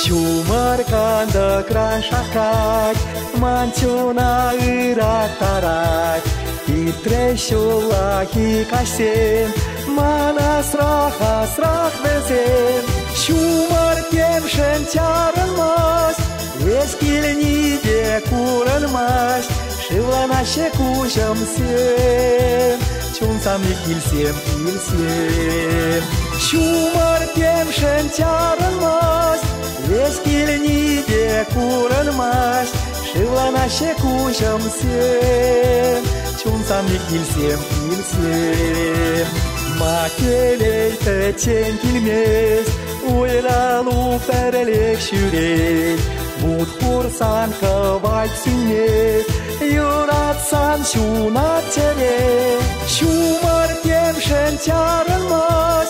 Shumarkanda krashakak manchuna iratarak Itreshula hikasem manas rahas rahvezem Shumar temshen charan mas Eskilni de kuran mas Shivlana shekusham sem Chunsa mikilsem kilsem Shumar temshen charan mas Eskilni de kuran mas Shivlana shekusham sem Chunsa mikilsem kilsem Makelei tăcen kilmes Uira lu perelek shurei Mut hursan kăvac sine Iurat san shunat cere Shumar temshen charan mas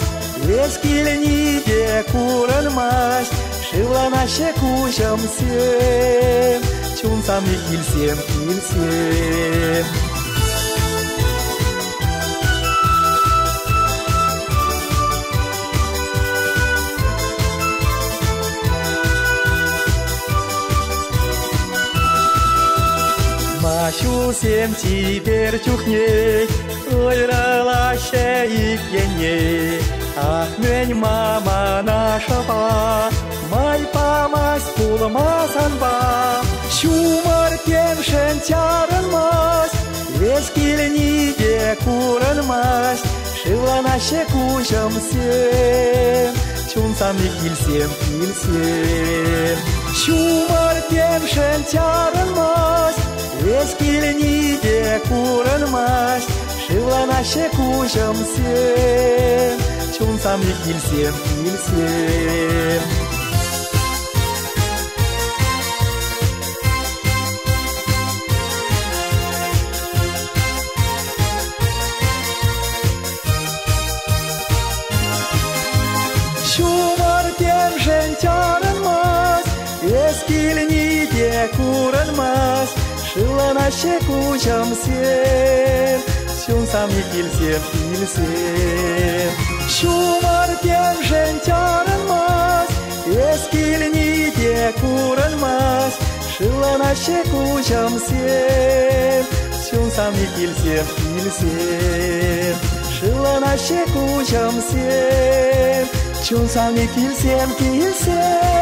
Eskilni de kuran mas Shivlana shekusham sem Chunsa mikilsem kilsem Машу всем теперь чухней, ой, ралаще и пьяней. Ах, мень мама наша ба, май памас пулмасанба. Shumar temshen charan mas, eskilni de kuran mas. Shivlana shekusham sem, chunsa mikilsem kilsem. Shumar temshen charan mas, Eskilni de kuran mas Shivlana shekusham sem Chunsa mikilsem kilsem Shumar temshen charan mas Eskilni de kuran mas Shivlana shekusham sem Chunsa mikilsem kilsem Shumar temshen charan mas Eskilni de kuran mas Shivlana shekusham sem Chunsa mikilsem kilsem Shivlana shekusham sem Chunsa mikilsem kilsem